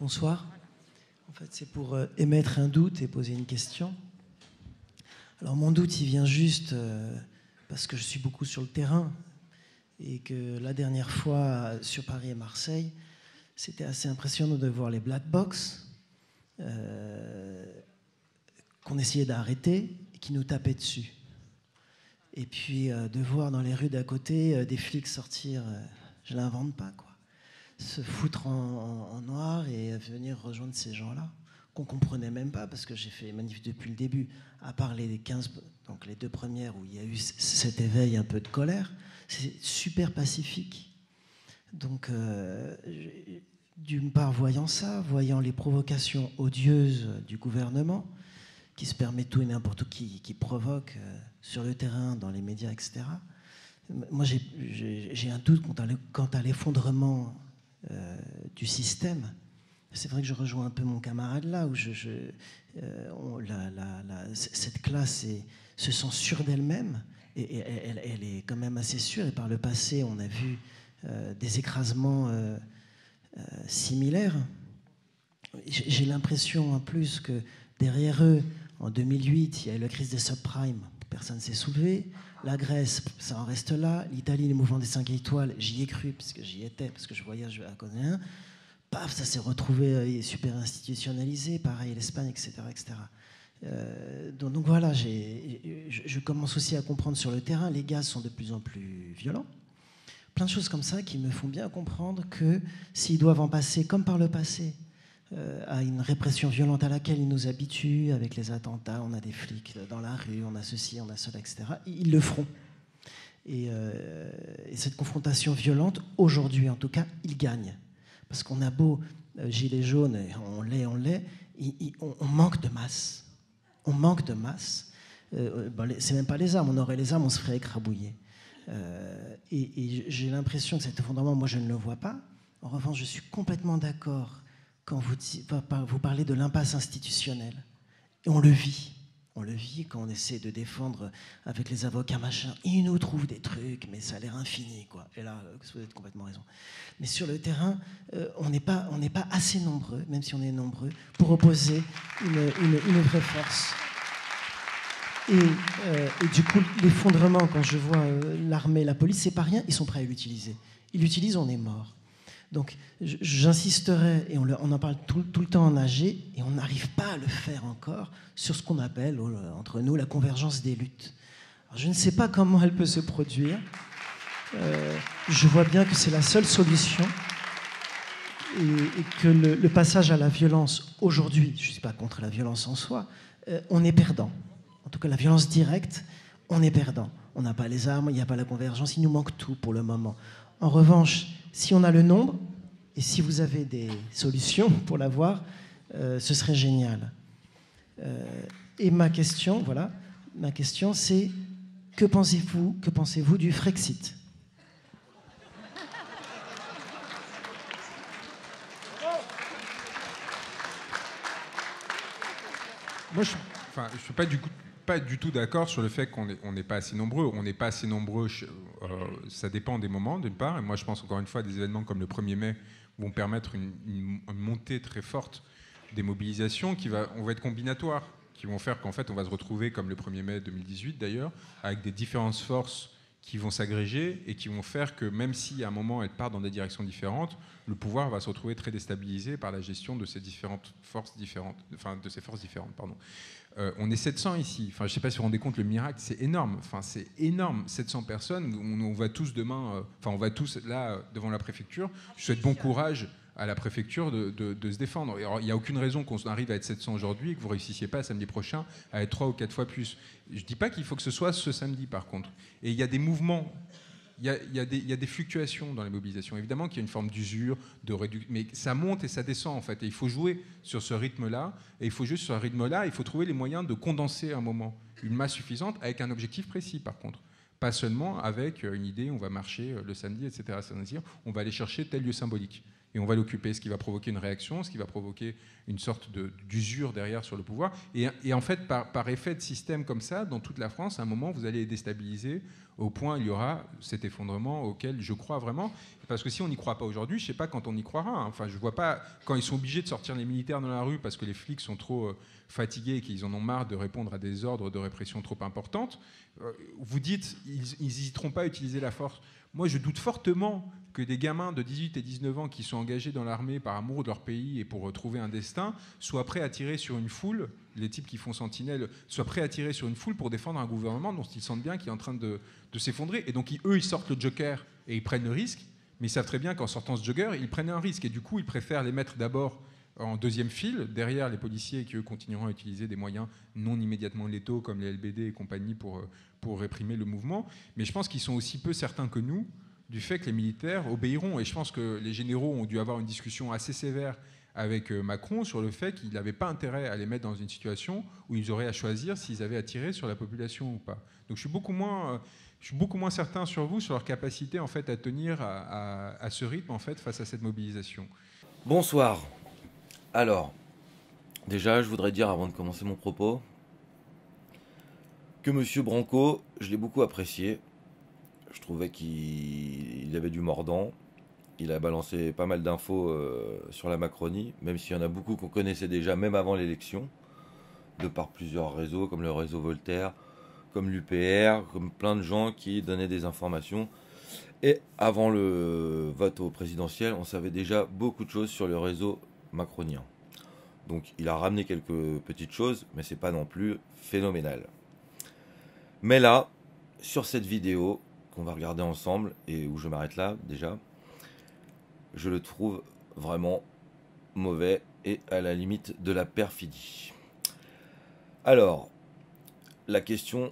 Bonsoir. En fait, c'est pour émettre un doute et poser une question. Alors, mon doute, il vient juste parce que je suis beaucoup sur le terrain et que la dernière fois, sur Paris et Marseille, c'était assez impressionnant de voir les black box qu'on essayait d'arrêter et qui nous tapaient dessus. Et puis, de voir dans les rues d'à côté des flics sortir, je ne l'invente pas, quoi. Se foutre en noir et venir rejoindre ces gens-là, qu'on ne comprenait même pas, parce que j'ai fait manif depuis le début, à part les 15, donc les 2 premières où il y a eu cet éveil un peu de colère, c'est super pacifique. Donc, d'une part, voyant ça, voyant les provocations odieuses du gouvernement, qui se permet tout et n'importe qui provoque sur le terrain, dans les médias, etc., moi j'ai un doute quant à l'effondrement du système. C'est vrai que je rejoins un peu mon camarade là, où cette classe se sent sûre d'elle-même, et elle est quand même assez sûre, et par le passé on a vu des écrasements similaires. J'ai l'impression en plus que derrière eux, en 2008, il y a eu la crise des subprimes, personne ne s'est soulevé. La Grèce, ça en reste là. L'Italie, le mouvement des 5 étoiles, j'y ai cru, parce que j'y étais, parce que je voyage à côté d'un. Paf, ça s'est retrouvé super institutionnalisé. Pareil, l'Espagne, etc. etc. Donc voilà, je commence aussi à comprendre sur le terrain, les gaz sont de plus en plus violents. Plein de choses comme ça qui me font bien comprendre que s'ils doivent en passer, comme par le passé, à une répression violente à laquelle ils nous habituent, avec les attentats, on a des flics dans la rue, on a ceci, on a cela, etc. Ils le feront. Et cette confrontation violente, aujourd'hui en tout cas, ils gagnent. Parce qu'on a beau gilets jaunes, on l'est, on manque de masse. On manque de masse. C'est même pas les armes, on aurait les armes, on se ferait écrabouiller. Et j'ai l'impression que cet effondrement, moi je ne le vois pas. En revanche, je suis complètement d'accord quand vous parlez de l'impasse institutionnelle. Et on le vit quand on essaie de défendre avec les avocats, machin. Ils nous trouvent des trucs, mais ça a l'air infini, quoi. Et là, vous avez complètement raison. Mais sur le terrain, on n'est pas assez nombreux, même si on est nombreux, pour opposer une vraie force. Et du coup, l'effondrement, quand je vois l'armée, la police, c'est pas rien, ils sont prêts à l'utiliser. Ils l'utilisent, on est mort. Donc j'insisterai, et on en parle tout le temps en AG, et on n'arrive pas à le faire encore, sur ce qu'on appelle, entre nous, la convergence des luttes. Alors, je ne sais pas comment elle peut se produire. Je vois bien que c'est la seule solution, et que le passage à la violence, aujourd'hui, je ne suis pas contre la violence en soi, on est perdant. En tout cas, la violence directe, on est perdant. On n'a pas les armes, il n'y a pas la convergence, il nous manque tout pour le moment. En revanche, si on a le nombre, et si vous avez des solutions pour l'avoir, ce serait génial. Et ma question, c'est que pensez-vous du Frexit ? Moi, je ne suis pas du tout d'accord sur le fait qu'on n'est pas assez nombreux. On n'est pas assez nombreux, ça dépend des moments, d'une part. Et moi, je pense encore une fois, des événements comme le 1er mai vont permettre une montée très forte des mobilisations on va être combinatoires, qui vont faire qu'en fait, on va se retrouver comme le 1er mai 2018 d'ailleurs, avec des différentes forces qui vont s'agréger et qui vont faire que même si à un moment elles partent dans des directions différentes, le pouvoir va se retrouver très déstabilisé par la gestion de ces forces différentes. On est 700 ici. Enfin, je ne sais pas si vous vous rendez compte, le miracle, c'est énorme. Enfin, c'est énorme. 700 personnes. On va tous demain. On va tous là devant la préfecture. Je souhaite bon courage à la préfecture de se défendre. Il n'y a aucune raison qu'on arrive à être 700 aujourd'hui et que vous ne réussissiez pas samedi prochain à être 3 ou 4 fois plus. Je ne dis pas qu'il faut que ce soit ce samedi, par contre. Et il y a des mouvements. Il y a des fluctuations dans les mobilisations. Évidemment qu'il y a une forme d'usure, mais ça monte et ça descend, en fait. Et il faut jouer sur ce rythme-là. Et il faut jouer sur ce rythme-là. Il faut trouver les moyens de condenser un moment, une masse suffisante, avec un objectif précis, par contre. Pas seulement avec une idée, on va marcher le samedi, etc. C'est-à-dire, on va aller chercher tel lieu symbolique. Et on va l'occuper, ce qui va provoquer une réaction, ce qui va provoquer une sorte d'usure derrière sur le pouvoir. Et en fait, par effet de système comme ça, dans toute la France, à un moment, vous allez déstabiliser au point où il y aura cet effondrement auquel je crois vraiment. Parce que si on n'y croit pas aujourd'hui, je ne sais pas quand on y croira. Hein. Enfin, je ne vois pas quand ils sont obligés de sortir les militaires dans la rue parce que les flics sont trop fatigués et qu'ils en ont marre de répondre à des ordres de répression trop importantes. Vous dites, ils n'hésiteront pas à utiliser la force. Moi, je doute fortement que des gamins de 18 et 19 ans qui sont engagés dans l'armée par amour de leur pays et pour trouver un destin soient prêts à tirer sur une foule, les types qui font sentinelle, soient prêts à tirer sur une foule pour défendre un gouvernement dont ils sentent bien qu'il est en train de s'effondrer. Et donc, eux, ils sortent le joker et ils prennent le risque, mais ils savent très bien qu'en sortant ce joker, ils prennent un risque. Et du coup, ils préfèrent les mettre d'abord en deuxième file, derrière les policiers qui, eux, continueront à utiliser des moyens non immédiatement létaux comme les LBD et compagnie pour réprimer le mouvement. Mais je pense qu'ils sont aussi peu certains que nous du fait que les militaires obéiront. Et je pense que les généraux ont dû avoir une discussion assez sévère avec Macron sur le fait qu'il n'avait pas intérêt à les mettre dans une situation où ils auraient à choisir s'ils avaient à tirer sur la population ou pas. Donc je suis beaucoup moins certain sur vous, sur leur capacité en fait, à tenir à ce rythme en fait, face à cette mobilisation. Bonsoir. Alors, déjà, je voudrais dire, avant de commencer mon propos, que M. Branco, je l'ai beaucoup apprécié. Je trouvais qu'il avait du mordant. Il a balancé pas mal d'infos sur la Macronie, même s'il y en a beaucoup qu'on connaissait déjà, même avant l'élection, de par plusieurs réseaux, comme le réseau Voltaire, comme l'UPR, comme plein de gens qui donnaient des informations. Et avant le vote au présidentiel, on savait déjà beaucoup de choses sur le réseau macronien. Donc il a ramené quelques petites choses, mais c'est pas non plus phénoménal. Mais là, sur cette vidéo qu'on va regarder ensemble, et où je m'arrête là déjà, je le trouve vraiment mauvais et à la limite de la perfidie. Alors, la question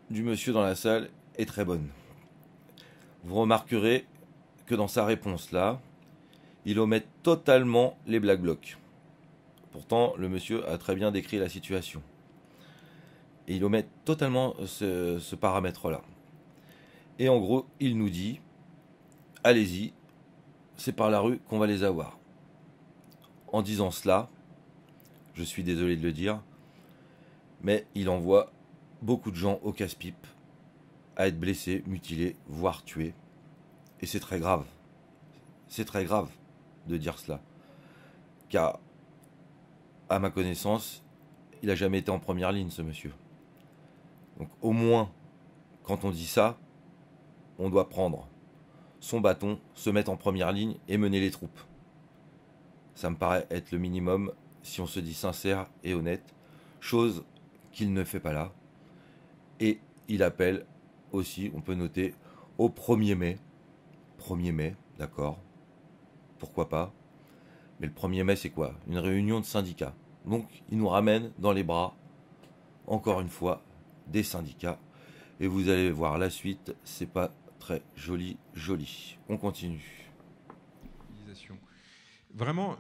du monsieur dans la salle est très bonne. Vous remarquerez que dans sa réponse là, il omet totalement les Black Blocs. Pourtant, le monsieur a très bien décrit la situation. Et il omet totalement ce paramètre-là. Et en gros, il nous dit, allez-y, c'est par la rue qu'on va les avoir. En disant cela, je suis désolé de le dire, mais il envoie beaucoup de gens au casse-pipe à être blessés, mutilés, voire tués. Et c'est très grave. C'est très grave de dire cela. Car, à ma connaissance, il n'a jamais été en première ligne, ce monsieur. Donc au moins, quand on dit ça, on doit prendre son bâton, se mettre en première ligne et mener les troupes. Ça me paraît être le minimum si on se dit sincère et honnête, chose qu'il ne fait pas là. Et il appelle aussi, on peut noter, au 1er mai. 1er mai, d'accord, pourquoi pas. Mais le 1er mai, c'est quoi? Une réunion de syndicats. Donc, il nous ramène dans les bras, encore une fois, des syndicats. Et vous allez voir la suite, c'est pas très joli. On continue. Vraiment,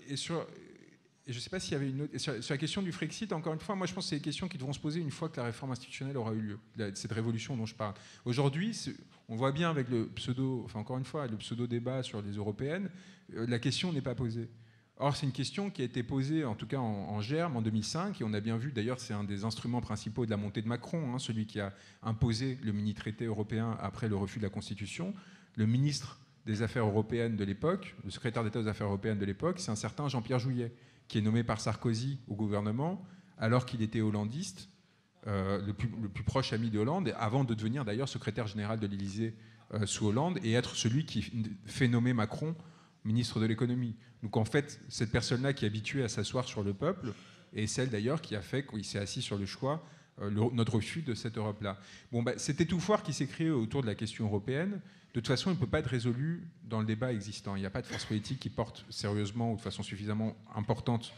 et je ne sais pas s'il y avait une autre... Sur la question du Frexit, encore une fois, moi je pense que c'est des questions qui devront se poser une fois que la réforme institutionnelle aura eu lieu, cette révolution dont je parle. Aujourd'hui, on voit bien avec le pseudo, enfin encore une fois, le pseudo-débat sur les européennes, la question n'est pas posée. Or, c'est une question qui a été posée, en tout cas en germe, en 2005, et on a bien vu, d'ailleurs, c'est un des instruments principaux de la montée de Macron, hein, celui qui a imposé le mini-traité européen après le refus de la Constitution. Le ministre des Affaires européennes de l'époque, le secrétaire d'État aux Affaires européennes de l'époque, c'est un certain Jean-Pierre Jouyet, qui est nommé par Sarkozy au gouvernement, alors qu'il était hollandiste, le plus proche ami de Hollande, avant de devenir d'ailleurs secrétaire général de l'Élysée sous Hollande, et être celui qui fait nommer Macron ministre de l'économie. Donc en fait, cette personne-là qui est habituée à s'asseoir sur le peuple, est celle d'ailleurs qui a fait qu'il s'est assis sur le choix, notre refus de cette Europe-là. Bon, cet étouffoir qui s'est créé autour de la question européenne, de toute façon, il ne peut pas être résolu dans le débat existant. Il n'y a pas de force politique qui porte sérieusement ou de façon suffisamment importante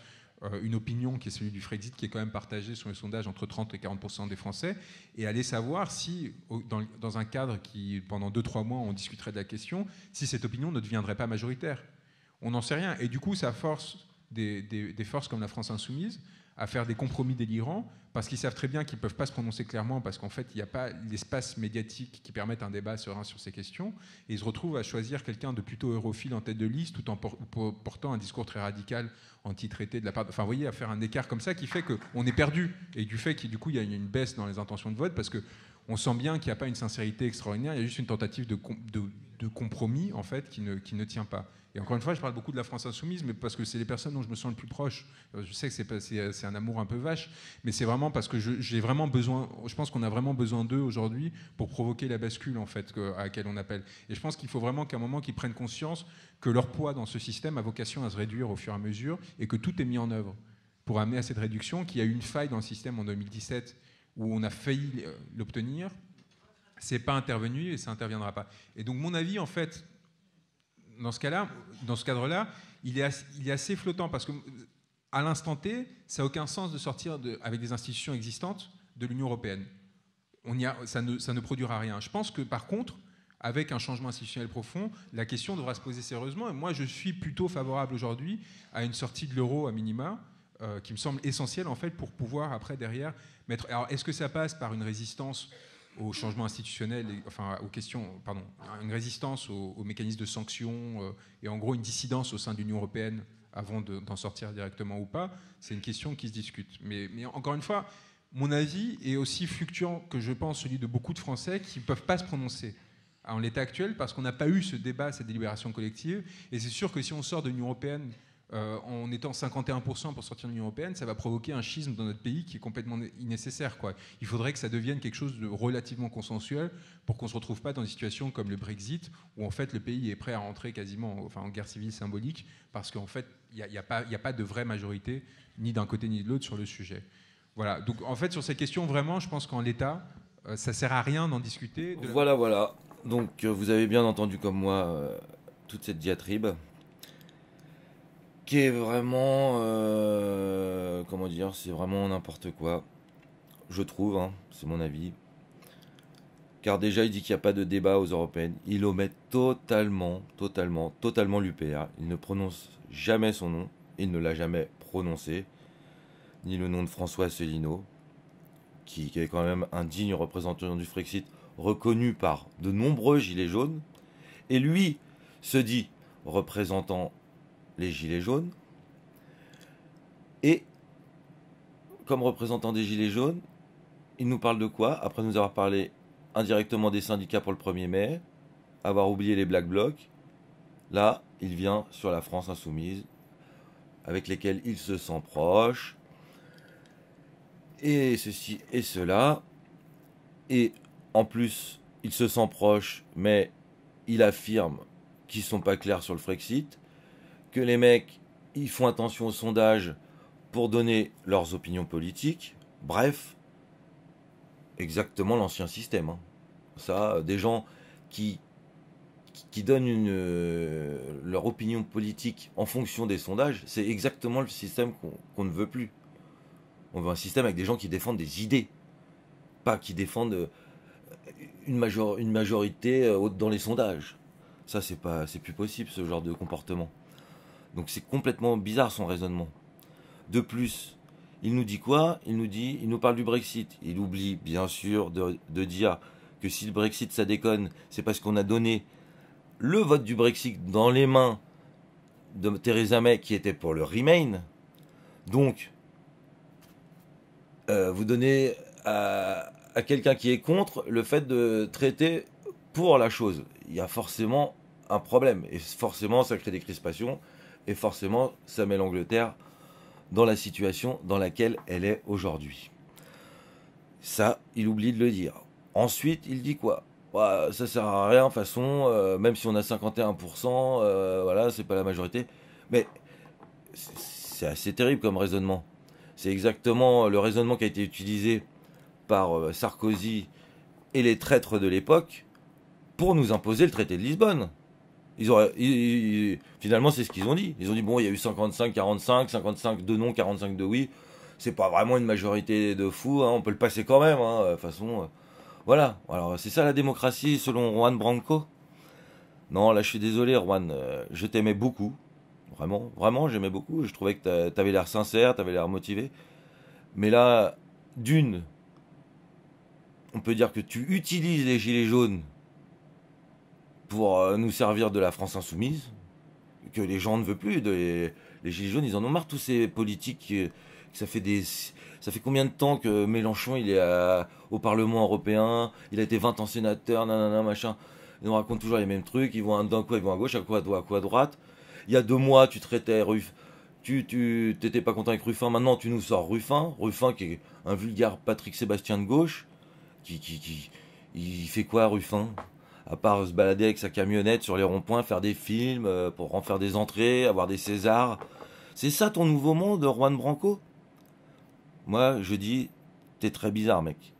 une opinion qui est celle du Frexit, qui est quand même partagée sur les sondages entre 30 et 40% des Français, et aller savoir si, dans un cadre qui, pendant 2-3 mois, on discuterait de la question, si cette opinion ne deviendrait pas majoritaire. On n'en sait rien. Et du coup, ça force des forces comme la France Insoumise à faire des compromis délirants, parce qu'ils savent très bien qu'ils ne peuvent pas se prononcer clairement, parce qu'en fait, il n'y a pas l'espace médiatique qui permette un débat serein sur ces questions, et ils se retrouvent à choisir quelqu'un de plutôt europhile en tête de liste, tout en portant un discours très radical anti-traité de la part... Enfin, vous voyez, à faire un écart comme ça qui fait qu'on est perdu, et du fait qu'il y a une baisse dans les intentions de vote, parce qu'on sent bien qu'il n'y a pas une sincérité extraordinaire, il y a juste une tentative de compromis en fait qui ne tient pas. Et encore une fois, je parle beaucoup de la France insoumise, mais parce que c'est les personnes dont je me sens le plus proche. Je sais que c'est un amour un peu vache, mais c'est vraiment parce que j'ai vraiment besoin. Je pense qu'on a vraiment besoin d'eux aujourd'hui pour provoquer la bascule en fait à laquelle on appelle. Et je pense qu'il faut vraiment qu'à un moment qu'ils prennent conscience que leur poids dans ce système a vocation à se réduire au fur et à mesure, et que tout est mis en œuvre pour amener à cette réduction. Qu'il y a eu une faille dans le système en 2017 où on a failli l'obtenir. C'est pas intervenu et ça interviendra pas. Et donc mon avis en fait. Dans ce cadre-là, il est assez flottant parce qu'à l'instant T, ça n'a aucun sens de sortir avec des institutions existantes de l'Union européenne. Ça ne produira rien. Je pense que par contre, avec un changement institutionnel profond, la question devra se poser sérieusement. Et moi, je suis plutôt favorable aujourd'hui à une sortie de l'euro à minima, qui me semble essentielle en fait pour pouvoir après derrière mettre. Alors, est-ce que ça passe par une résistance au changement institutionnel, enfin aux questions, pardon, une résistance aux mécanismes de sanctions et en gros une dissidence au sein de l'Union européenne avant d'en sortir directement ou pas, c'est une question qui se discute. Mais encore une fois, mon avis est aussi fluctuant que je pense celui de beaucoup de Français qui ne peuvent pas se prononcer en l'état actuel parce qu'on n'a pas eu ce débat, cette délibération collective. Et c'est sûr que si on sort de l'Union européenne en étant 51% pour sortir de l'Union européenne, ça va provoquer un schisme dans notre pays qui est complètement innécessaire, quoi. Il faudrait que ça devienne quelque chose de relativement consensuel pour qu'on ne se retrouve pas dans des situations comme le Brexit, où en fait le pays est prêt à rentrer quasiment en guerre civile symbolique, parce qu'en fait il n'y a pas de vraie majorité, ni d'un côté ni de l'autre, sur le sujet. Voilà. Donc en fait sur ces questions, vraiment, je pense qu'en l'état, ça ne sert à rien d'en discuter. Voilà. Donc vous avez bien entendu comme moi toute cette diatribe, qui est vraiment, comment dire, c'est vraiment n'importe quoi, je trouve, hein, c'est mon avis. Car déjà, il dit qu'il n'y a pas de débat aux européennes. Il omet totalement l'UPR. Il ne prononce jamais son nom. Il ne l'a jamais prononcé. Ni le nom de François Asselineau, qui est quand même un digne représentant du Frexit, reconnu par de nombreux gilets jaunes. Et lui se dit représentant les gilets jaunes, et comme représentant des gilets jaunes, il nous parle de quoi? Après nous avoir parlé indirectement des syndicats pour le 1er mai, avoir oublié les Black Blocs, là, il vient sur la France insoumise, avec lesquels il se sent proche, et ceci et cela, et en plus, il se sent proche, mais il affirme qu'ils sont pas clairs sur le Frexit, que les mecs, ils font attention aux sondages pour donner leurs opinions politiques. Bref, exactement l'ancien système. Hein. Ça, des gens qui donnent leur opinion politique en fonction des sondages, c'est exactement le système qu'on ne veut plus. On veut un système avec des gens qui défendent des idées, pas qui défendent une majorité dans les sondages. Ça, c'est plus possible, ce genre de comportement. Donc c'est complètement bizarre son raisonnement. De plus, il nous dit quoi? Il nous parle du Brexit. Il oublie bien sûr de dire que si le Brexit ça déconne, c'est parce qu'on a donné le vote du Brexit dans les mains de Theresa May qui était pour le Remain. Donc, vous donnez à quelqu'un qui est contre le fait de traiter pour la chose. Il y a forcément un problème. Et forcément, ça crée des crispations. Et forcément, ça met l'Angleterre dans la situation dans laquelle elle est aujourd'hui. Ça, il oublie de le dire. Ensuite, il dit quoi? Bah, ça sert à rien, de toute façon, même si on a 51%, voilà, c'est pas la majorité. Mais c'est assez terrible comme raisonnement. C'est exactement le raisonnement qui a été utilisé par Sarkozy et les traîtres de l'époque pour nous imposer le traité de Lisbonne. Finalement, c'est ce qu'ils ont dit. Ils ont dit, bon, il y a eu 55-45, 55 de non, 45 de oui. C'est pas vraiment une majorité de fous, hein, on peut le passer quand même. Hein, de toute façon, voilà. Alors, c'est ça la démocratie selon Juan Branco. Non, là, je suis désolé, Juan. Je t'aimais beaucoup. Vraiment, j'aimais beaucoup. Je trouvais que t'avais l'air sincère, t'avais l'air motivé. Mais là, on peut dire que tu utilises les gilets jaunes pour nous servir de la France insoumise, que les gens ne veulent plus. Les gilets jaunes, ils en ont marre, tous ces politiques. Ça fait combien de temps que Mélenchon il est au Parlement européen, il a été 20 ans sénateur, nanana, machin. Ils nous racontent toujours les mêmes trucs. Ils vont d'un coup, ils vont à gauche, à coup à droite. Il y a 2 mois, tu traitais tu t'étais pas content avec Ruffin. Maintenant, tu nous sors Ruffin. Ruffin qui est un vulgaire Patrick Sébastien de gauche. Il fait quoi, Ruffin? À part se balader avec sa camionnette sur les ronds-points, faire des films, pour en faire des entrées, avoir des Césars. C'est ça ton nouveau monde, Juan Branco? Moi, je dis, t'es très bizarre, mec.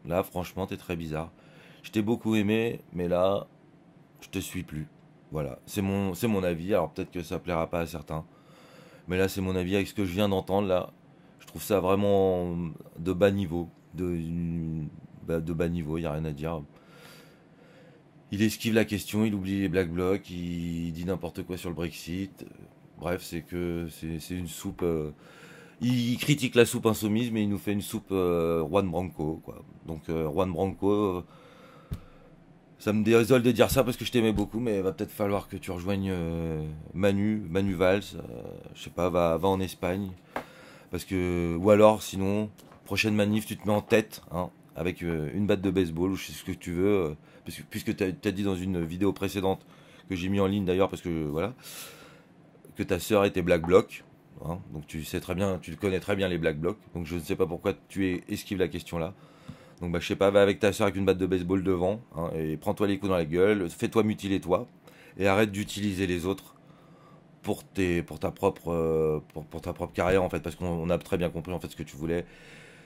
Là, franchement, t'es très bizarre. Je t'ai beaucoup aimé, mais là, je te suis plus. Voilà, c'est mon avis. Alors peut-être que ça plaira pas à certains. Mais là, c'est mon avis avec ce que je viens d'entendre, là. Je trouve ça vraiment de bas niveau. De bas niveau, il n'y a rien à dire. Il esquive la question, il oublie les Black Blocs, il dit n'importe quoi sur le Brexit. Bref, c'est une soupe. Il critique la soupe insoumise, mais il nous fait une soupe Juan Branco, quoi. Donc Juan Branco, ça me désole de dire ça parce que je t'aimais beaucoup, mais il va peut-être falloir que tu rejoignes Manu Valls. Je sais pas, va en Espagne. Parce que, ou alors, sinon, prochaine manif, tu te mets en tête, hein, avec une batte de baseball ou je sais ce que tu veux. Puisque tu as dit dans une vidéo précédente, que j'ai mis en ligne d'ailleurs, parce que voilà, que ta sœur était Black Bloc. Hein, donc tu sais très bien, tu connais très bien les Black Blocs. Donc je ne sais pas pourquoi tu esquives la question là. Donc bah, je sais pas, va avec ta soeur avec une batte de baseball devant, hein, et prends-toi les coups dans la gueule, fais-toi mutiler toi, et arrête d'utiliser les autres pour ta propre carrière en fait, parce qu'on a très bien compris en fait ce que tu voulais.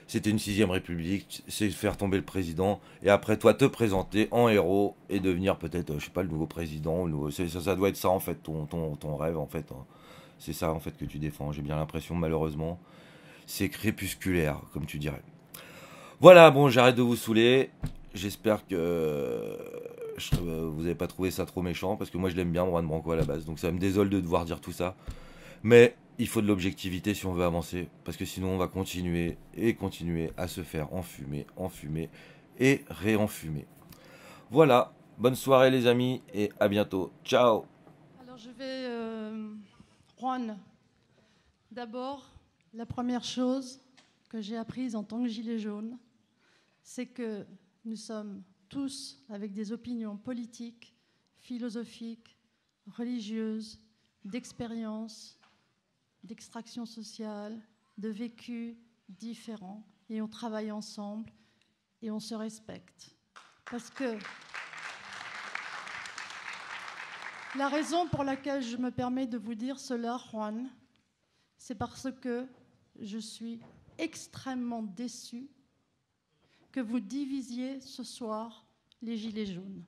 C'était une 6ème République, c'est faire tomber le président, et après toi te présenter en héros et devenir peut-être, je sais pas, le nouveau président, ça doit être ça en fait, ton rêve en fait. Hein. C'est ça en fait que tu défends, j'ai bien l'impression malheureusement. C'est crépusculaire, comme tu dirais. Voilà, bon, j'arrête de vous saouler. J'espère que vous n'avez pas trouvé ça trop méchant, parce que moi je l'aime bien, Juan Branco à la base. Donc ça me désole de devoir dire tout ça. Mais il faut de l'objectivité si on veut avancer, parce que sinon on va continuer et continuer à se faire enfumer et réenfumer. Voilà, bonne soirée les amis, et à bientôt. Ciao. Alors je vais... Juan, d'abord, la première chose que j'ai apprise en tant que gilet jaune, c'est que nous sommes tous avec des opinions politiques, philosophiques, religieuses, d'expérience, d'extraction sociale, de vécus différents, et on travaille ensemble et on se respecte. Parce que la raison pour laquelle je me permets de vous dire cela, Juan, c'est parce que je suis extrêmement déçue que vous divisiez ce soir les Gilets jaunes.